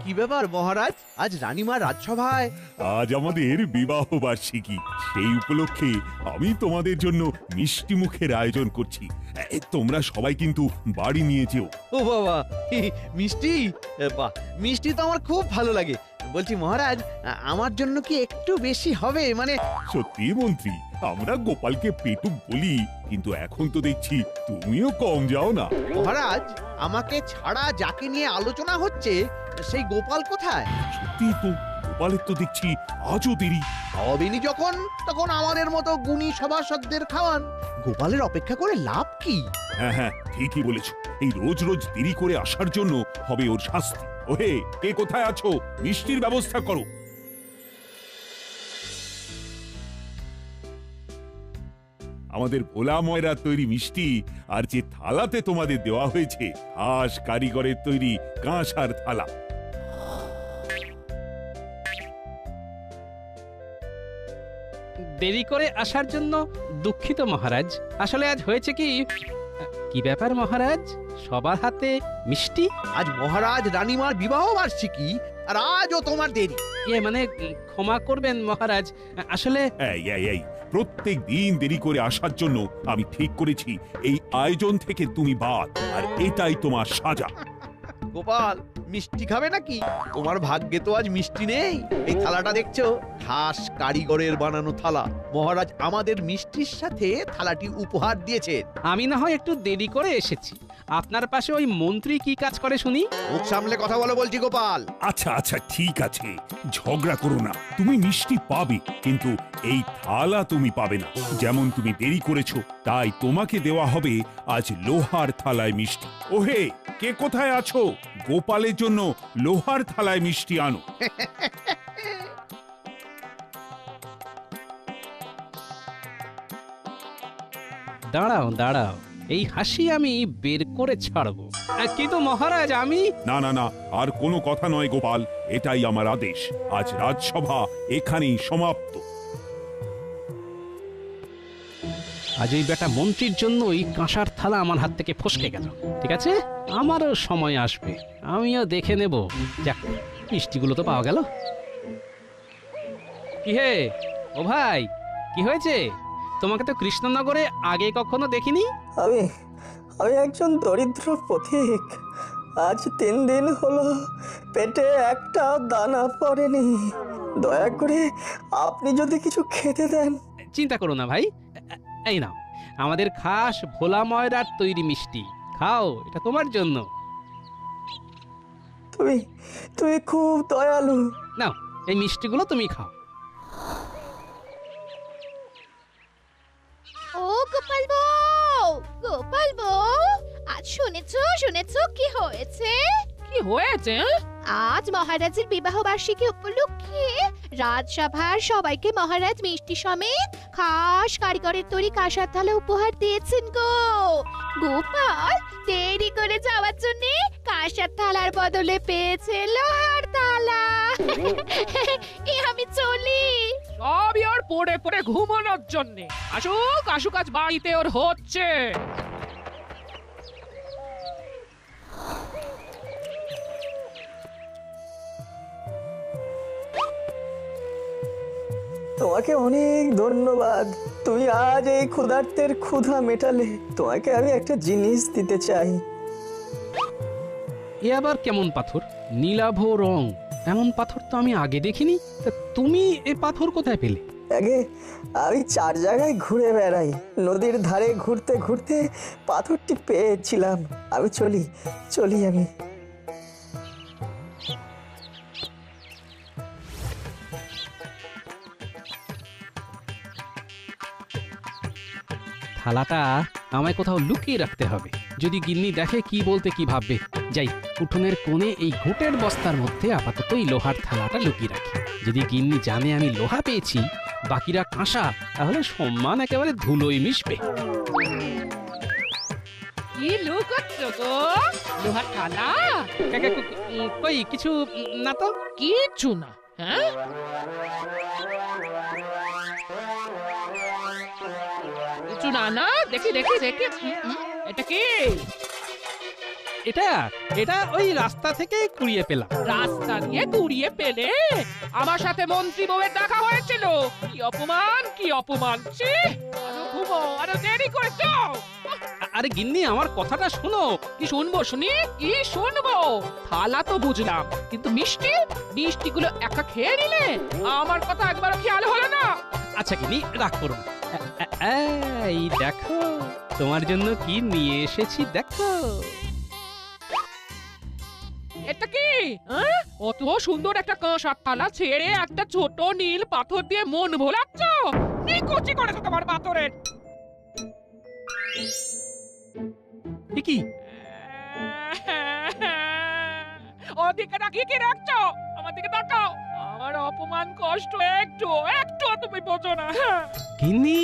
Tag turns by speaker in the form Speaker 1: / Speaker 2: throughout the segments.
Speaker 1: কি ব্যাপার মহারাজ, আজ রানীমা রাজসভায়?
Speaker 2: আজ আমাদের বিবাহ বার্ষিকী, সেই উপলক্ষে আমি তোমাদের জন্য মিষ্টি মুখের আয়োজন করছি। তোমরা সবাই কিন্তু বাড়ি নিয়ে যেও।
Speaker 1: ও বাবা, মিষ্টি? বাহ, মিষ্টি তো আমার খুব ভালো লাগে। বলছি মহারাজ, আমার জন্য কি একটু বেশি হবে? মানে
Speaker 2: সত্যি মন্ত্রী, আমরা গোপালকে পেটুক বলি, কিন্তু এখন তো দেখছি তুমিও কম যাও না।
Speaker 1: মহারাজ, আমাকে ছাড়া যাকে নিয়ে আলোচনা হচ্ছে সেই গোপাল কোথায়?
Speaker 2: সত্যি তো, গোপালের তো দেখছি আজও দেরি।
Speaker 1: খাওয়াবেনি যখন, তখন আমাদের মতো গুণী সভাসদদের খাওয়ান। গোপালের অপেক্ষা করে লাভ কি?
Speaker 2: হ্যাঁ হ্যাঁ, ঠিকই বলেছ। এই রোজ রোজ দেরি করে আসার জন্য হবে ওর শাস্তি। ওহে, কে কোথায় আছো? মিষ্টির ব্যবস্থা করো। আমাদের ভোলা ময়রা তৈরি মিষ্টি আর যে থালাতে তোমাদের দেওয়া হয়েছে, খাস কারিগরের তৈরি কাঁসার থালা।
Speaker 3: দেরি করে আসার জন্য দুঃখিত মহারাজ। আসলে আজ হয়েছে কি, কি ব্যাপার মহারাজ, সবার হাতে মিষ্টি?
Speaker 1: আজ মহারাজ রানীমার বিবাহ বার্ষিকী, আর আজও তোমার দেরি।
Speaker 3: মানে ক্ষমা করবেন মহারাজ, আসলে
Speaker 2: এই এই এই, প্রত্যেক দিন দেরি করে আসার জন্য আমি ঠিক করেছি এই আয়োজন থেকে তুমি বাদ, আর এটাই তোমার সাজা।
Speaker 1: গোপাল, মিষ্টি খাবে নাকি? তোমার ভাগ্যে তো আজ মিষ্টি নেই। এই থালাটা দেখছো, খাস কারিগরের বানানো থালা। মহারাজ আমাদের মিষ্টির সাথে থালাটি উপহার দিয়েছেন।
Speaker 3: আমি না হয় একটু দেরি করে এসেছি, আপনার পাশে ওই মন্ত্রী কি কাজ করে শুনি?
Speaker 1: মুখ সামলে কথা বলো বলছি গোপাল।
Speaker 2: আচ্ছা আচ্ছা, ঠিক আছে, ঝগড়া করো না। তুমি মিষ্টি পাবে, কিন্তু এই থালা তুমি পাবে না। যেমন তুমি দেরি করেছো, তাই তোমাকে দেওয়া হবে আজ লোহার থালায় মিষ্টি। ওহে, কে কোথায় আছো? গোপালের জন্য লোহার থালায় মিষ্টি আনো।
Speaker 3: দাঁড়াও দাঁড়াও, এই হাসি আমি বের করে ছাড়বো। কিন্তু মহারাজ আমি...
Speaker 2: না না না, আর কোনো কথা নয় গোপাল, এটাই আমার আদেশ। আজ রাজসভা এখানেই সমাপ্ত।
Speaker 3: আজ এই বেটা মন্ত্রীর জন্যই কাঁসার থালা আমার হাত থেকে ফসকে গেল। ঠিক আছে, আমারও সময় আসবে, আমিও দেখে নেব। যাক, মিষ্টিগুলো তো পাওয়া গেল। কি হে, ও ভাই, কি হয়েছে? তোমাকে তো কৃষ্ণনগরে আগে কখনো দেখিনি।
Speaker 4: আমি আমি একজন দরিদ্র পথিক। আজ 3 দিন হলো পেটে একটা দানা পড়েনি। দয়া করে আপনি যদি কিছু খেতে দেন।
Speaker 3: চিন্তা করো না ভাই, এই নাও আমাদের খাস ভোলা ময়রার তৈরি মিষ্টি, খাও, এটা তোমার জন্য।
Speaker 4: তুমি তুমি খুব দয়ালু।
Speaker 3: নাও, এই মিষ্টিগুলো তুমি খাও।
Speaker 5: ও গোপাল বউ, গোপাল বউ, আজ শুনেছো কি হয়েছে?
Speaker 6: কি হয়েছে?
Speaker 5: আজ মহারাজের বিবাহ বার্ষিকী উপলক্ষে রাজসভার সবাইকে মহারাজ মিষ্টি সমেত খাস কারিগরের তৈরি কাঁসার থালা উপহার দিয়েছেন গো। গোপাল দেরি করে যাওয়ার জন্য কাঁসার থালার বদলে পেয়েছে লোহার থালা। আমি চলি।
Speaker 6: সবই ওর পড়ে পড়ে ঘুমানোর জন্য। আসুক আসুক, আজ বাড়িতে ওর হচ্ছে।
Speaker 4: তোমাকে অনেক ধন্যবাদ। তুমি আজ এই ক্ষুধার্তের ক্ষুধা মেটালে। তোমাকে আমি একটা জিনিস দিতে চাই।
Speaker 3: এ আবার কেমন পাথর? নীলাভ রং, এমন পাথর তো আমি আগে দেখিনি। তা তুমি এ পাথর কোথায় পেলে?
Speaker 4: আগে আমি 4 জায়গায় ঘুরে বেড়াই। নদীর ধারে ঘুরতে ঘুরতে পাথরটি পেয়েছিলাম। আমি চলি আমি।
Speaker 3: থালাটা আমায় কোথাও লুকিয়ে রাখতে হবে। যদি গিন্নি দেখে কি বলতে কি ভাববে। যাই, উঠোনের কোণে এই ঘুঁটের বস্তার মধ্যে আপাতত এই লোহার থালাটা লুকিয়ে রাখি। যদি গিন্নি জানে আমি লোহা পেয়েছি, বাকিরা কাঁসা, তাহলে সম্মান একেবারে ধুলোয় মিশবে।
Speaker 6: কি লুকোচ্ছ গো? লোহার থালা?
Speaker 3: কই কিছু না তো।
Speaker 6: কিচ্ছু না। হ্যাঁ, কিছু না না, দেখি দেখি দেখি। এটা কি?
Speaker 3: এটা এটা ওই রাস্তা থেকে কুড়িয়ে পেলাম।
Speaker 6: রাস্তা দিয়ে কুড়িয়ে পেলে? আমার সাথে মন্ত্রী বউয়ের দেখা হয়েছিল। কি অপমান, কি অপমান! ছি! আরো ঘুমো, আরো দেরি করে যাও।
Speaker 3: আরে গিন্নি, আমার কথাটা শোনো।
Speaker 6: কি শুনবো শুনি? কি শুনবো? থালা তো বুঝলাম, কিন্তু মিষ্টিগুলো একা খেয়ে নিলে? আমার কথা একবারও খেয়াল হলো না।
Speaker 3: আচ্ছা গিন্নি, রাগ করো না। এই দেখো, তোমার জন্য কি নিয়ে এসেছি দেখো।
Speaker 6: এটা কি? হ্যাঁ? অত সুন্দর একটা কাঁসার থালা ছেড়ে একটা ছোট নীল পাথর দিয়ে মন ভোলাচ্ছ? নিকুচি করেছো তোমার পাথরের।
Speaker 3: এ কি?
Speaker 6: ওদিকে তাকিয়ে কি রাখছো? আমার দিকে তাকাও। আমার অপমান কষ্ট একটু তুমি বোঝো না।
Speaker 3: গিন্নি,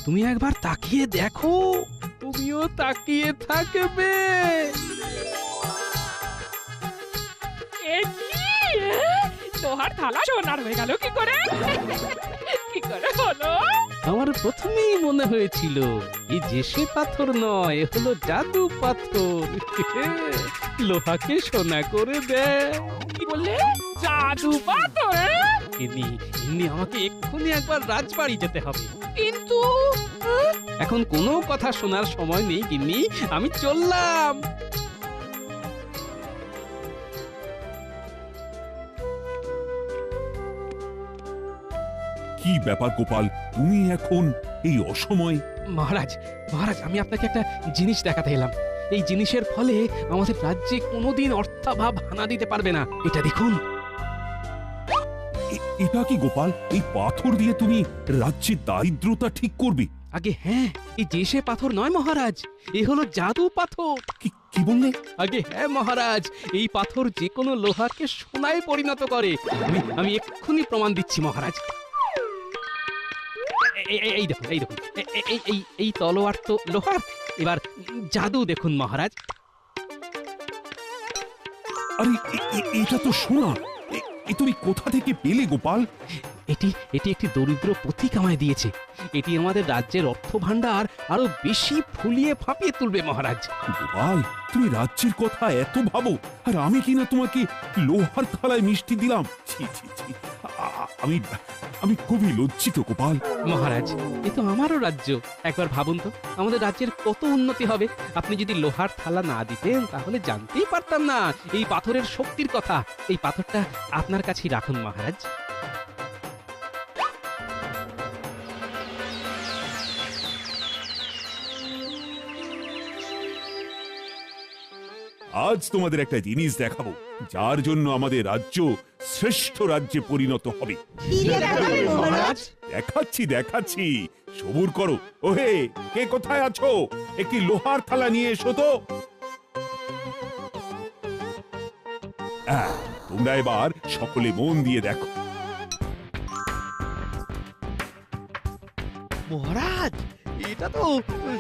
Speaker 3: তুমি একবার তাকিয়ে দেখো। তুমিও তাকিয়ে থাকবে।
Speaker 6: এ কি? লোহার থালা সোনার হয়ে গেল কি করে? কি করে হলো?
Speaker 3: আমার প্রথমেই মনে হয়েছিল এই যে সে পাথর নয়, এ হলো জাদু পাথর। লোহাকে সোনা করে দেয়।
Speaker 6: কি বললে? জাদু পাথর?
Speaker 3: গিন্নি, গিন্নি, আমাকে এক্ষুনি একবার রাজবাড়ি যেতে হবে।
Speaker 6: কিন্তু
Speaker 3: এখন কোনো কথা শোনার সময় নেই গিন্নি, আমি চললাম।
Speaker 2: কি ব্যাপার গোপাল, তুমি এখন এই অসময়ে?
Speaker 3: মহারাজ, মহারাজ, আমি আপনাকে একটা জিনিস দেখাতে এলাম। এই জিনিসের ফলে আমাদের রাজ্যে কোনোদিন অর্থাভাব হানা দিতে পারবে না। এটা দেখুন।
Speaker 2: এটা কি গোপাল? এই পাথর দিয়ে তুমি রাজ্যের দারিদ্রতা ঠিক করবে?
Speaker 3: আগে হ্যাঁ, এই যে সে পাথর নয় মহারাজ, এ হলো জাদু পাথর।
Speaker 2: কি বললে?
Speaker 3: আগে হ্যাঁ মহারাজ, এই পাথর যে কোনো লোহাকে সোনায় পরিণত করে। আমি এক্ষুনি প্রমাণ দিচ্ছি মহারাজ। এই দেখুন, এই দেখুন, এই তলোয়ার তো লোহার। এবার জাদু দেখুন মহারাজ।
Speaker 2: আরে এটা তো সোনা। এ তুমি কোথা থেকে পেলে গোপাল?
Speaker 3: এটি একটি দরিদ্র পথিক আমায় দিয়েছে। এটি আমাদের রাজ্যের অর্থ ভান্ডার আরো বেশি ফুলিয়ে ফাঁপিয়ে তুলবে মহারাজ।
Speaker 2: গোপাল, তুমি রাজ্যের কথা এত ভাবো, আর আমি কিনা তোমাকে লোহার থালায় মিষ্টি দিলাম। ছি ছি ছি, আমি খুবই লজ্জিত গোপাল।
Speaker 3: মহারাজ, এ তো আমারও রাজ্য। একবার ভাবুন তো, আমাদের রাজ্যের কত উন্নতি হবে। আপনি যদি লোহার থালা না দিতেন তাহলে জানতেই পারতাম না এই পাথরের শক্তির কথা। এই পাথরটা আপনার কাছেই রাখুন মহারাজ।
Speaker 2: আজ তোমাদের একটা জিনিস দেখাবো, যার জন্য আমাদের রাজ্য শ্রেষ্ঠ রাজ্যে পরিণত হবে। দেখাচ্ছি, সবুর করো। ওহে, কে কোথায় আছো? একটি লোহার থালা নিয়ে এসো তো। তোমরা এবার সকলে মন দিয়ে দেখো।
Speaker 1: মহারাজ, এটা তো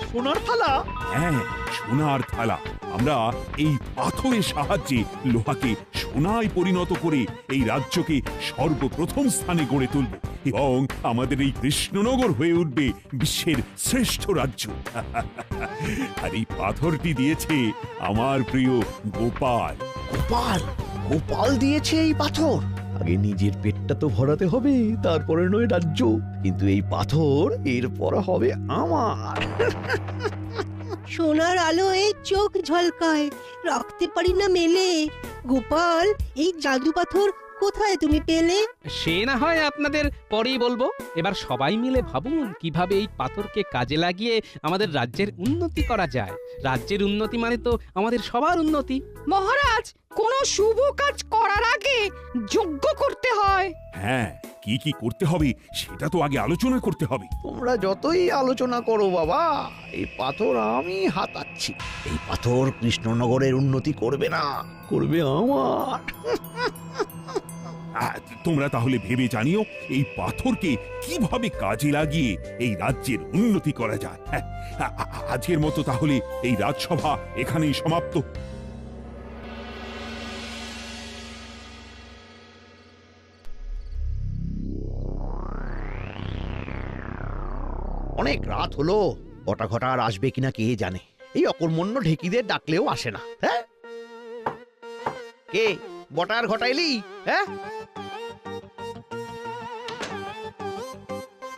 Speaker 1: সোনার থালা।
Speaker 2: হ্যাঁ, সোনার থালা। আমরা এই পাথরের সাহায্যে লোহাকে সোনায় পরিণত করে এই রাজ্যকে সর্বপ্রথম স্থানে গড়ে তুলব, এবং আমাদের এই কৃষ্ণনগর হয়ে উঠবে বিশ্বের শ্রেষ্ঠ রাজ্য। আর এই পাথরটি দিয়েছে আমার প্রিয় গোপাল।
Speaker 1: গোপাল? গোপাল দিয়েছে এই পাথর? আগে নিজের পেটটা তো ভরাতে হবে, তারপরে নয় রাজ্য। কিন্তু এই পাথর এরপর হবে আমার।
Speaker 7: সোনার আলোয় চোখ ঝলকায়, রাখতে পারি না মেলে। গোপাল, এই জাদু পাথর কোথায় তুমি পেলে?
Speaker 3: সে না হয় আপনাদের পরেই বলবো। এবার সবাই মিলে ভাবুন কিভাবে এই পাথরকে কাজে লাগিয়ে আমাদের রাজ্যের উন্নতি করা যায়। রাজ্যের উন্নতি মানে তো আমাদের সবার উন্নতি।
Speaker 8: মহারাজ, কোন শুভ কাজ করার আগে যজ্ঞ করতে হয়।
Speaker 2: হ্যাঁ, কি কি করতে হবে সেটা তো আগে আলোচনা করতে হবে।
Speaker 1: তোমরা যতই আলোচনা করো বাবা, এই পাথর আমি হাতাচ্ছি। এই পাথর কৃষ্ণনগরের উন্নতি করবে না, করবে আমার।
Speaker 2: তোমরা তাহলে ভেবে জানিও এই পাথরকে কিভাবে কাজে লাগিয়ে এই রাজ্যের উন্নতি করা যায়। আজকের মতো তাহলে এই রাজসভা এখানেই সমাপ্ত।
Speaker 1: অনেক রাত হলো, ঘটা আর আসবে কিনা কে জানে। এই অকর্মণ্য ঢেকিদের ডাকলেও আসে না। হ্যাঁ, কে বটার ঘটাইলি? হ্যাঁ,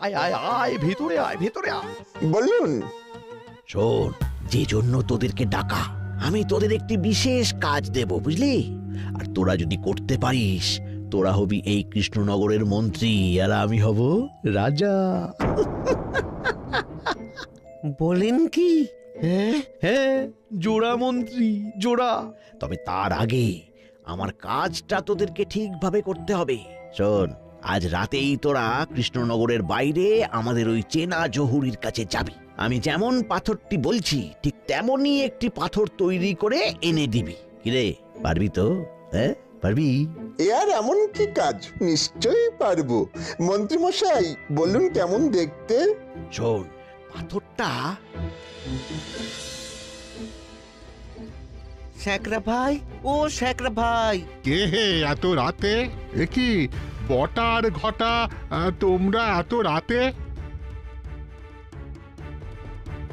Speaker 1: আয় আয় আয়, ভিতরে আয়, ভিতরে আয়।
Speaker 9: বলুন।
Speaker 1: শোন, যে জন্য তোদেরকে ডাকা, আমি তোদের একটি বিশেষ কাজ দেব, বুঝলি? আর তোরা যদি করতে পারিস, তোরা হবি এই কৃষ্ণনগরের মন্ত্রী, আর আমি হব রাজা।
Speaker 9: বলেন কি? হ্যাঁ,
Speaker 1: হ্যাঁ, জোড়া মন্ত্রী, জোড়া। তবে তার আগে আমার কাজটা তোদেরকে ঠিকভাবে করতে হবে। শোন, আজ রাতেই তোরা কৃষ্ণনগরের বাইরে আমাদের ওই চেনা জহুরির কাছে যাবি। আমি যেমন পাথরটি বলছি ঠিক তেমনই একটি পাথর তৈরি করে এনে দিবি। কিরে, পারবি তো? হ্যাঁ, পারবি?
Speaker 9: এ আর এমন কি কাজ, নিশ্চয়ই পারবো। মন্ত্রী মশাই বলুন কেমন দেখতে?
Speaker 1: শোন, পাথরটা
Speaker 9: শ্যাকরা ভাই, ও শ্যাকরা ভাই।
Speaker 10: কে হে এত রাতে? এ কি বটার ঘটা, তোমরা এত রাতে?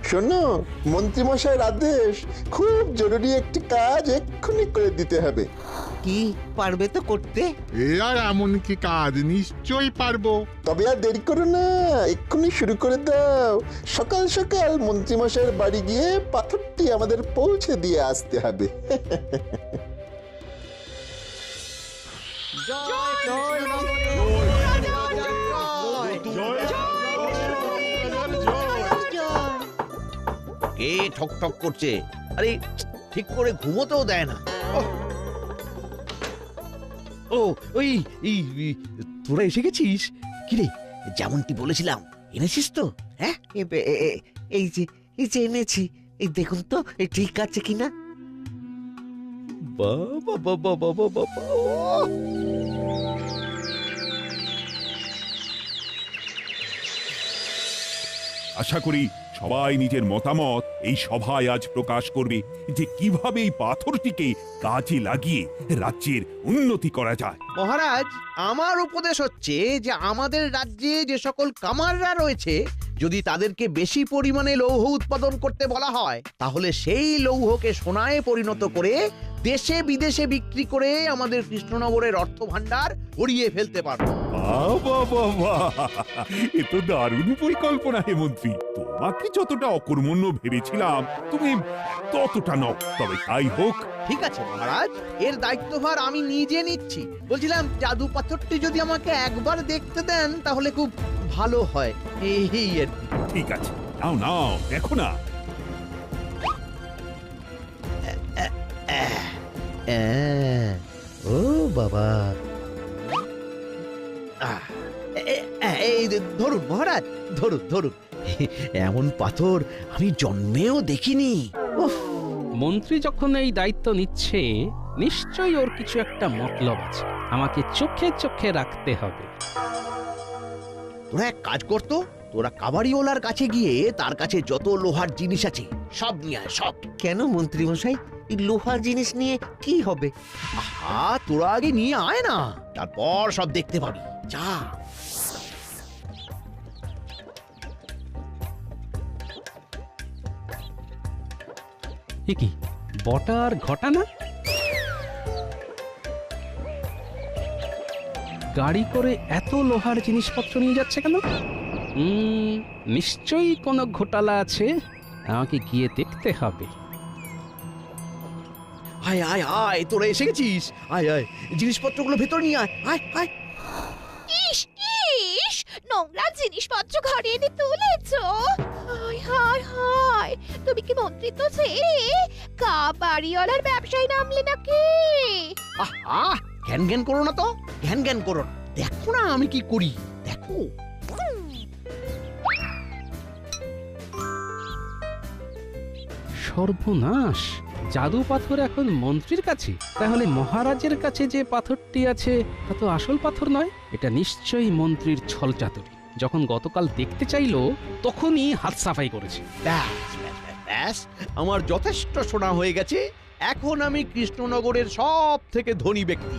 Speaker 9: শোনো, মন্ত্রী মশাইয়ের আদেশ, খুব জরুরি একটি কাজ এক্ষুনি করে দিতে হবে। কি পারবে তো করতে?
Speaker 10: এ আর এমন কি কাজ, নিশ্চয়ই পারবো।
Speaker 9: তবে আর দেরি করো না, এক্ষুনি শুরু করে দাও। সকাল সকাল মন্ত্রী মশাইয়ের বাড়ি গিয়ে পাথরটি আমাদের পৌঁছে দিয়ে আসতে হবে।
Speaker 1: কে ঠক ঠক করছে? আরে ঠিক করে ঘুমোতেও দেয় না। ও, ওই তোরা এসে গেছিস? কিরে, যেমনটি বলেছিলাম এনেছিস তো? হ্যাঁ,
Speaker 9: এই যে এনেছি, এই দেখুন তো ঠিক আছে কিনা।
Speaker 1: বাবা বাবা বাবা বাবা,
Speaker 2: আশা করি সবাই নিজের মতামত এই সভায় আজ প্রকাশ করবে যে কিভাবে এই পাথরটিকে কাজে লাগিয়ে রাজ্যের উন্নতি করা যায়।
Speaker 1: মহারাজ, আমার উপদেশ হচ্ছে যে আমাদের রাজ্যে যে সকল কামাররা রয়েছে, যদি তাদেরকে বেশি পরিমাণে লৌহ উৎপাদন করতে বলা হয়, তাহলে সেই লৌহকে সোনায় পরিণত করে দেশে বিদেশে বিক্রি করে আমাদের কৃষ্ণনগরের অর্থ ভান্ডার ভরিয়ে ফেলতে পারবো।
Speaker 2: এ তো দারুণ পরিকল্পনা হে মন্ত্রী। তোমাকে যতটা অকর্মণ্য ভেবেছিলাম তুমি ততটা নও। তবে তাই হোক।
Speaker 1: ঠিক আছে মহারাজ, এর দায়িত্বভার আমি নিজে নিচ্ছি। বলছিলাম, জাদু পাথরটি যদি আমাকে একবার দেখতে দেন তাহলে খুব ভালো হয়। এই আর কি।
Speaker 2: ঠিক আছে, নাও নাও, দেখো না।
Speaker 1: ও বাবা, এই ধরুন মহারাজ, ধরুন ধরুন। এমন পাথর আমি জন্মেও দেখিনি।
Speaker 3: মন্ত্রী যখন এই দায়িত্ব নিচ্ছে, নিশ্চয়ই ওর কিছু একটা মতলব আছে। আমাকে চোখে চোখে রাখতে হবে।
Speaker 1: তোরা এক কাজ করতো, তোরা কাবাড়িওয়ালার কাছে গিয়ে তার কাছে যত লোহার জিনিস আছে সব নিয়ে আয়, সব।
Speaker 9: কেন মন্ত্রী মশাই, এই লোহার জিনিস নিয়ে কি হবে?
Speaker 1: আহা, তোরা আগে নিয়ে আয় না, তারপর সব দেখতে পাবি। যা।
Speaker 3: এ কি বটার ঘটানা? গাড়ি করে এত লোহার জিনিসপত্র নিয়ে যাচ্ছে কেন? নিশ্চয়ই কোনো ঘোটালা আছে, আমাকে গিয়ে দেখতে হবে।
Speaker 1: আয় আয় আয়, তোরা এসে গেছিস। আয় আয়, জিনিসপত্রগুলো ভেতর নিয়ে আয়। আয় আয়।
Speaker 5: ইস ইস, নোংরা জিনিসপত্র ঘরে এনে তুলেছো। হায় হায় হায়, তুমি কি মন্ত্রিত্ব ছেড়ে কাবাড়িওয়ালার ব্যবসায় নামলে নাকি?
Speaker 1: আহা, জ্ঞান জ্ঞান করো না তো, জ্ঞান জ্ঞান করো না। দেখো না আমি কি করি, দেখো।
Speaker 3: সর্বনাশ, জাদু পাথর এখন মন্ত্রীর কাছে। তাহলে মহারাজের কাছে যে পাথরটি আছে তা তো আসল পাথর নয়। এটা নিশ্চয়ই মন্ত্রীর ছলচাতুরি। যখন গতকাল দেখতে চাইলো তখনই হাত সাফাই করেছে।
Speaker 1: ব্যাস ব্যাস ব্যাস, আমার যথেষ্ট শোনা হয়ে গেছে। এখন আমি কৃষ্ণনগরের সব থেকে ধনী ব্যক্তি।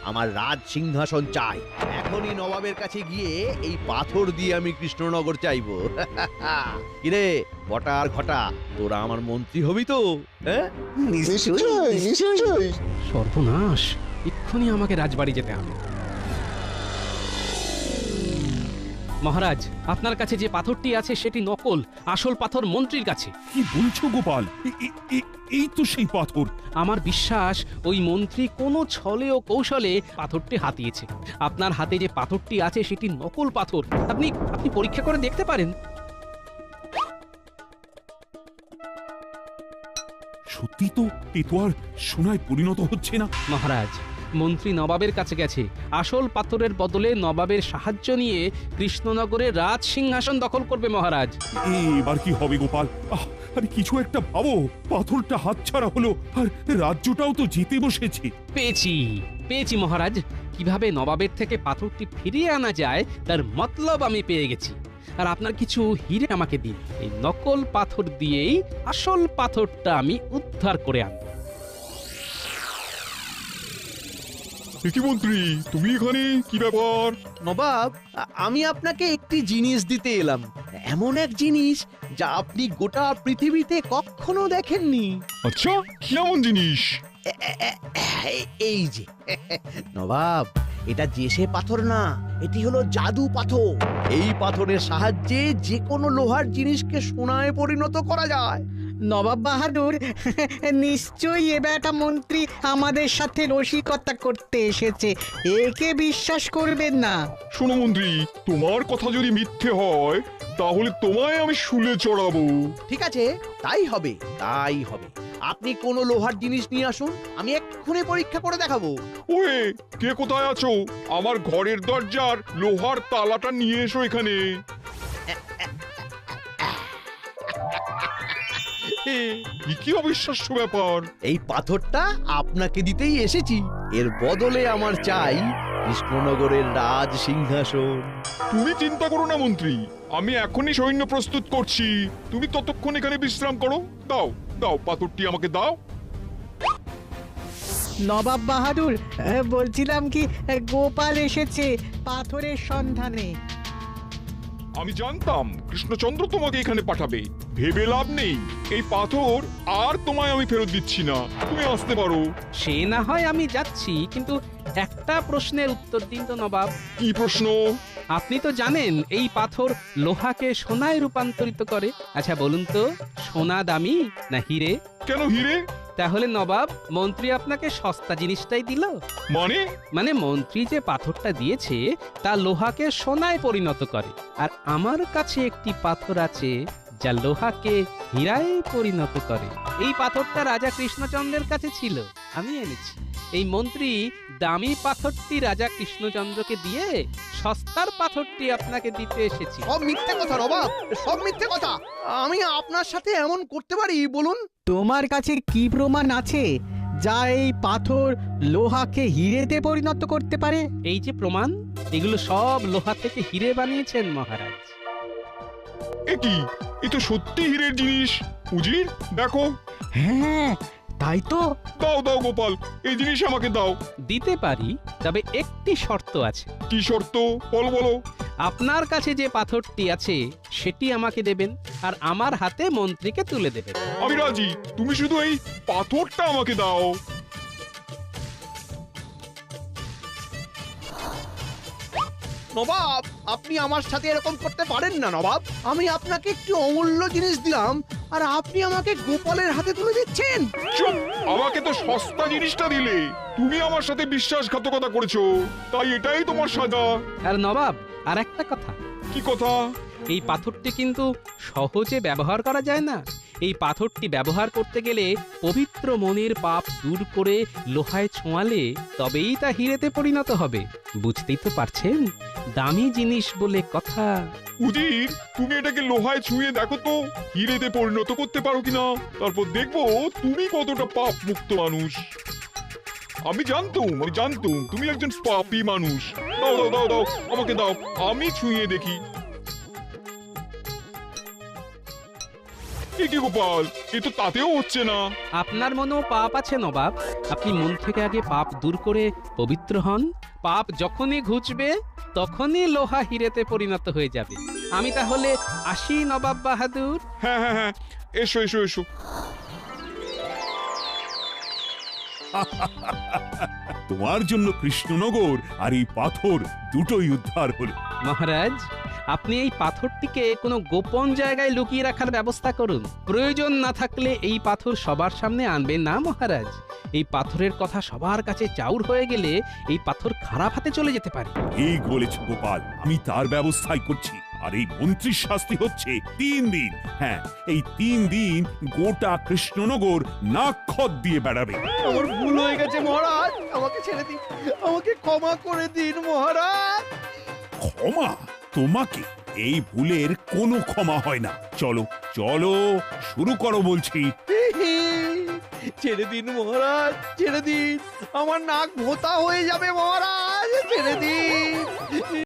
Speaker 1: আমার রাজ সিংহাসন চাই। এখনই নবাবের কাছে গিয়ে এই পাথর দিয়ে আমি কৃষ্ণনগর চাইবো। কিরে বটা আর ঘটা, তোরা আমার মন্ত্রী হবি তো? হ্যাঁ,
Speaker 9: নিশ্চয়ই নিশ্চয়ই।
Speaker 3: সর্বনাশ, এক্ষুনি আমাকে রাজবাড়ি যেতে হবে। মহারাজ, আপনার কাছে যে পাথরটি আছে সেটি নকল, আসল পাথর মন্ত্রীর কাছে।
Speaker 2: কি বলছো গোপাল? এই তো সেই পাথর।
Speaker 3: আমার বিশ্বাস ওই মন্ত্রী কোনো ছলে ও কৌশলে পাথরটি হাতিয়েছে। আপনার হাতে যে পাথরটি আছে সেটি নকল পাথর। আপনি আপনি পরীক্ষা করে দেখতে পারেন।
Speaker 2: সত্যি তো, এ তো আর সোনায় পরিণত হচ্ছে না।
Speaker 3: মহারাজ, মন্ত্রী নবাবের কাছে গেছে আসল পাথরের বদলে নবাবের সাহায্য নিয়ে কৃষ্ণনগরের রাজ সিংহাসন দখল করবে মহারাজ।
Speaker 2: এবার কি হবে গোপাল? আরে কিছু একটা ভাবো, পাথরটা হাতছাড়া হলো আর রাজ্যটাও তো জিতে বসেছে।
Speaker 3: পেয়েছি পেয়েছি মহারাজ, কিভাবে নবাবের থেকে পাথরটি ফিরিয়ে আনা যায় তার মতলব আমি পেয়ে গেছি। আর আপনার কিছু হিরে আমাকে দিন, এই নকল পাথর দিয়েই আসল পাথরটা আমি উদ্ধার করে আনব।
Speaker 10: কি মন্ত্রী, তুমি এখানে? কি ব্যাপার?
Speaker 1: নবাব, আমি আপনাকে একটি জিনিস দিতে এলাম, এমন এক জিনিস যা আপনি গোটা পৃথিবীতে কখনো দেখেননি।
Speaker 10: আচ্ছা, কি এমন জিনিস?
Speaker 1: এই যে নবাব, এটা জেসে পাথর না, এটি হলো জাদু পাথর। এই পাথরের সাহায্যে যে কোনো লোহার জিনিসকে সোনায় পরিণত করা যায়।
Speaker 8: নবাব বাহাদুর, নিশ্চয়ই এ বেটা মন্ত্রী আমাদের সাথে রসিকতা করতে এসেছে। একে বিশ্বাস করবেন না।
Speaker 10: শোনো মন্ত্রী, তোমার কথা যদি মিথ্যে হয় তাহলে তোমায় আমি শুলে চড়াবো।
Speaker 1: ঠিক আছে, তাই হবে তাই হবে। আপনি কোনো লোহার জিনিস নিয়ে আসুন, আমি এক্ষুনি পরীক্ষা করে দেখাবো।
Speaker 10: ওয়ে, কে কোথায় আছো? আমার ঘরের দরজার লোহার তালাটা নিয়ে এসো এখানে। কি অবিশ্বাস্য ব্যাপার!
Speaker 1: এই পাথরটা আপনাকে দিতেই এসেছি। এর বদলে আমার চাই কৃষ্ণনগরের রাজ সিংহাসন।
Speaker 10: তুমি চিন্তা করো না মন্ত্রী, আমি এখনই সৈন্য প্রস্তুত করছি। তুমি ততক্ষণ এখানে বিশ্রাম করো। দাও দাও, পাথরটি আমাকে দাও।
Speaker 8: নবাব বাহাদুর, বলছিলাম কি, গোপাল এসেছে পাথরের সন্ধানে।
Speaker 10: আমি জানতাম কৃষ্ণচন্দ্র তোমাকে এখানে পাঠাবে। ভেবে লাভ নেই, এই পাথর আর তোমায় আমি ফেরত দিচ্ছি না। তুমি আসতে পারো।
Speaker 3: সে না হয় আমি যাচ্ছি, কিন্তু একটা প্রশ্নের উত্তর দিন তো নবাব।
Speaker 10: কি প্রশ্ন?
Speaker 3: আপনি তো জানেন এই পাথর লোহাকে সোনায় রূপান্তরিত করে। আচ্ছা বলুন তো, সোনা দামি না হিরে?
Speaker 10: কেন হিরে?
Speaker 3: তাহলে নবাব, মন্ত্রী আপনাকে সস্তা জিনিসটাই দিল। মানে মন্ত্রী যে পাথরটা দিয়েছে তা লোহাকে সোনায় পরিণত করে, আর আমার কাছে একটি পাথর আছে যা লোহাকে হীরায় পরিণত করে। এই পাথরটা রাজা কৃষ্ণচন্দ্রের কাছে ছিল, আমি এনেছি। এই মন্ত্রী দামি পাথরটি রাজা কৃষ্ণচন্দ্রকে দিয়ে সস্তার পাথরটি আপনাকে দিতে এসেছি।
Speaker 1: সব মিথ্যে কথা নবাব, সব মিথ্যে কথা। আমি আপনার সাথে এমন করতে পারি বলুন?
Speaker 8: তোমার কাছে কি প্রমাণ আছে যা এই পাথর লোহাকে হিরেতে পরিণত করতে পারে?
Speaker 3: এই যে প্রমাণ, এগুলো সব লোহা থেকে হিরে বানিয়েছেন মহারাজ।
Speaker 10: একি, এ তো সত্যি হীরের জিনিস। উজির, দেখো।
Speaker 8: হ্যাঁ, তাই তো।
Speaker 10: দাও দাও গোপাল, এই জিনিস আমাকে দাও।
Speaker 3: দিতে পারি, তবে একটি শর্ত আছে।
Speaker 10: কি শর্ত? বলো বলো।
Speaker 3: আপনার কাছে যে পাথরটি আছে সেটি আমাকে দেবেন, আর আমার হাতে মন্ত্রীকে তুলে দেবেন।
Speaker 10: আমি রাজি, তুমি শুধু এই পাথরটা আমাকে দাও।
Speaker 1: নবাব, আপনি আমার সাথে এরকম করতে পারেন না নবাব। আমি আপনাকে একটি অমূল্য জিনিস দিলাম আর আপনি আমাকে গোপালের হাতে তুলে দিচ্ছেন।
Speaker 10: চুপ! আমাকে তো সস্তা জিনিসটা দিলে, তুমি আমার সাথে বিশ্বাসঘাতকতা করেছো, তাই এটাই তোমার সাজা।
Speaker 3: আর নবাব, আর একটা কথা।
Speaker 10: কি কথা?
Speaker 3: এই পাথরটি কিন্তু সহজে ব্যবহার করা যায় না। এই পাথরটি ব্যবহার করতে গেলে পবিত্র মনের পাপ দূর করে লোহায় ছোঁয়ালে তবেই তা হিরেতে পরিণত হবে। বুঝতেই তো পারছেন, দামি জিনিস বলে কথা।
Speaker 10: উজির, তুমি এটাকে লোহায় ছুঁয়ে দেখো তো হিরেতে পরিণত করতে পারো কিনা, তারপর দেখবো তুমি কতটা পাপ মুক্ত মানুষ। আমি জানতুম তুমি একজন পাপী মানুষ। দাও দাও দাও দাও, আমাকে দাও, আমি ছুঁয়ে দেখি। এ কি গোপাল, এ তো তাতেও হচ্ছে না।
Speaker 3: আপনার মনেও পাপ আছে নবাব। আপনি মন থেকে আগে পাপ দূর করে পবিত্র হন। পাপ যখনই ঘুচবে তখনই লোহা হিরেতে পরিণত হয়ে যাবে। আমি তাহলে আসি নবাব বাহাদুর।
Speaker 10: হ্যাঁ হ্যাঁ হ্যাঁ, এসো এসো এসো।
Speaker 2: তোমার জন্য কৃষ্ণনগর আর এই পাথর দুটোই উদ্ধার হলো।
Speaker 3: মহারাজ, আপনি এই পাথরটিকে কোনো গোপন জায়গায় লুকিয়ে রাখার ব্যবস্থা করুন। প্রয়োজন না থাকলে এই পাথর সবার সামনে আনবেন না মহারাজ। এই পাথরের কথা সবার কাছে চাউর হয়ে গেলে এই পাথর খারাপ হাতে চলে যেতে পারে।
Speaker 2: ঠিক বলেছ গোপাল, আমি তার ব্যবস্থাই করছি। আর এই মন্ত্রীর শাস্তি হচ্ছে 3 দিন। হ্যাঁ, এই 3 দিন গোটা কৃষ্ণনগর নাকখত দিয়ে বেড়াবে।
Speaker 1: আমার ভুল হয়ে গেছে মহারাজ, আমাকে ছেড়ে দিন, আমাকে ক্ষমা করে দিন মহারাজ।
Speaker 2: ক্ষমা? তোমাকে? এই ভুলের কোনো ক্ষমা হয় না। চলো চলো, শুরু করো বলছি।
Speaker 1: ছেড়ে দিন মহারাজ, ছেড়ে দিন, আমার নাক ভোঁতা হয়ে যাবে মহারাজ, ছেড়ে দিন।